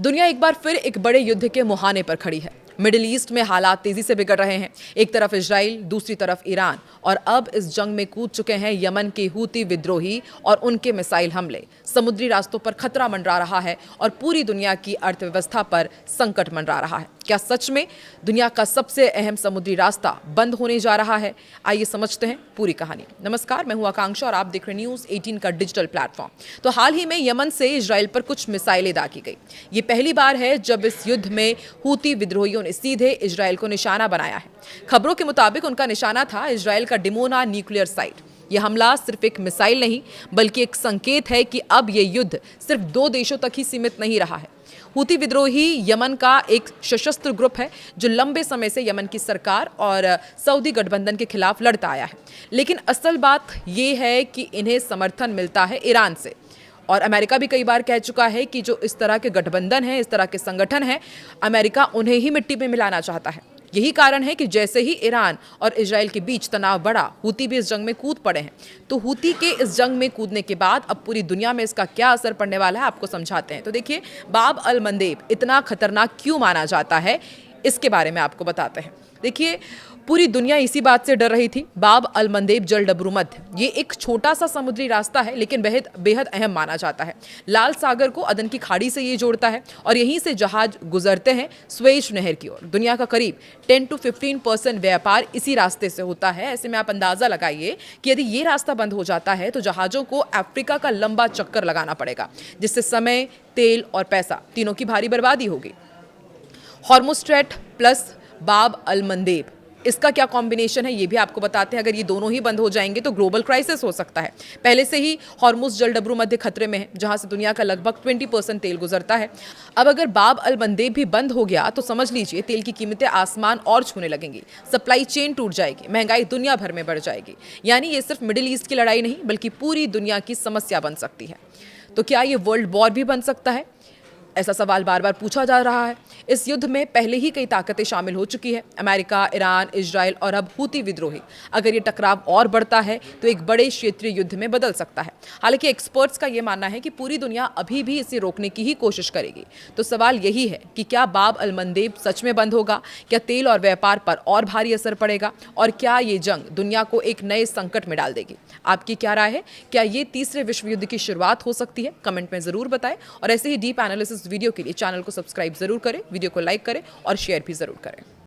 दुनिया एक बार फिर एक बड़े युद्ध के मुहाने पर खड़ी है। मिडिल ईस्ट में हालात तेजी से बिगड़ रहे हैं। एक तरफ इजराइल, दूसरी तरफ ईरान, और अब इस जंग में कूद चुके हैं यमन के हूती विद्रोही और उनके मिसाइल हमले। समुद्री रास्तों पर खतरा मंडरा रहा है और पूरी दुनिया की अर्थव्यवस्था पर संकट मंडरा रहा है। क्या सच में दुनिया का सबसे अहम समुद्री रास्ता बंद होने जा रहा है? आइए समझते हैं पूरी कहानी। नमस्कार, मैं हूं आकांक्षा और आप देख रहे न्यूज़ 18 का डिजिटल प्लेटफॉर्म। तो हाल ही में यमन से इजराइल पर कुछ मिसाइलें दागी गई। ये पहली बार है जब इस युद्ध में हूती विद्रोहियों ने सीधे इजराइल को निशाना बनाया है। खबरों के मुताबिक उनका निशाना था इजराइल का डिमोना न्यूक्लियर साइट। यह हमला सिर्फ एक मिसाइल नहीं बल्कि एक संकेत है कि अब यह युद्ध सिर्फ दो देशों तक ही सीमित नहीं रहा है। हूती विद्रोही यमन का एक सशस्त्र ग्रुप है जो लंबे समय से यमन की सरकार और सऊदी गठबंधन के खिलाफ लड़ता आया है। लेकिन असल बात यह है कि इन्हें समर्थन मिलता है ईरान से, और अमेरिका भी कई बार कह चुका है कि जो इस तरह के गठबंधन है, इस तरह के संगठन है, अमेरिका उन्हें ही मिट्टी में मिलाना चाहता है। यही कारण है कि जैसे ही ईरान और इजराइल के बीच तनाव बढ़ा, हूती भी इस जंग में कूद पड़े हैं। तो हूती के इस जंग में कूदने के बाद अब पूरी दुनिया में इसका क्या असर पड़ने वाला है, आपको समझाते हैं। तो देखिए, बाब अल मंदेब इतना खतरनाक क्यों माना जाता है, इसके बारे में आपको बताते हैं। देखिए, पूरी दुनिया इसी बात से डर रही थी। बाब अल मंदेब जल डबरू मध्य, ये एक छोटा सा समुद्री रास्ता है लेकिन बेहद अहम माना जाता है। लाल सागर को अदन की खाड़ी से ये जोड़ता है और यहीं से जहाज गुजरते हैं स्वेज नहर की ओर। दुनिया का करीब 10 to 15% व्यापार इसी रास्ते से होता है। ऐसे में आप अंदाजा लगाइए कि यदि ये रास्ता बंद हो जाता है तो जहाजों को अफ्रीका का लंबा चक्कर लगाना पड़ेगा, जिससे समय, तेल और पैसा तीनों की भारी बर्बादी होगी। हॉर्मुज़ स्ट्रेट प्लस बाब अल मंदेब, इसका क्या कॉम्बिनेशन है ये भी आपको बताते हैं। अगर ये दोनों ही बंद हो जाएंगे तो ग्लोबल क्राइसिस हो सकता है। पहले से ही हॉर्मुज़ जल डबरू मध्य खतरे में है, जहां से दुनिया का लगभग 20% तेल गुजरता है। अब अगर बाब अल मंदेब भी बंद हो गया तो समझ लीजिए तेल की कीमतें आसमान और छूने लगेंगी, सप्लाई चेन टूट जाएगी, महंगाई दुनिया भर में बढ़ जाएगी। यानी ये सिर्फ मिडिल ईस्ट की लड़ाई नहीं बल्कि पूरी दुनिया की समस्या बन सकती है। तो क्या ये वर्ल्ड वॉर भी बन सकता है? ऐसा सवाल बार बार पूछा जा रहा है। इस युद्ध में पहले ही कई ताकतें शामिल हो चुकी है, अमेरिका, ईरान, इजराइल और अब हूती विद्रोही। अगर ये टकराव और बढ़ता है तो एक बड़े क्षेत्रीय युद्ध में बदल सकता है। हालांकि एक्सपर्ट्स का यह मानना है कि पूरी दुनिया अभी भी इसे रोकने की ही कोशिश करेगी। तो सवाल यही है कि क्या बाब अल मंदेब सच में बंद होगा? क्या तेल और व्यापार पर और भारी असर पड़ेगा? और क्या ये जंग दुनिया को एक नए संकट में डाल देगी? आपकी क्या राय है? क्या ये तीसरे विश्व युद्ध की शुरुआत हो सकती है? कमेंट में जरूर बताएं। और ऐसे ही डीप एनालिसिस वीडियो के लिए चैनल को सब्सक्राइब जरूर करें, वीडियो को लाइक करें और शेयर भी जरूर करें।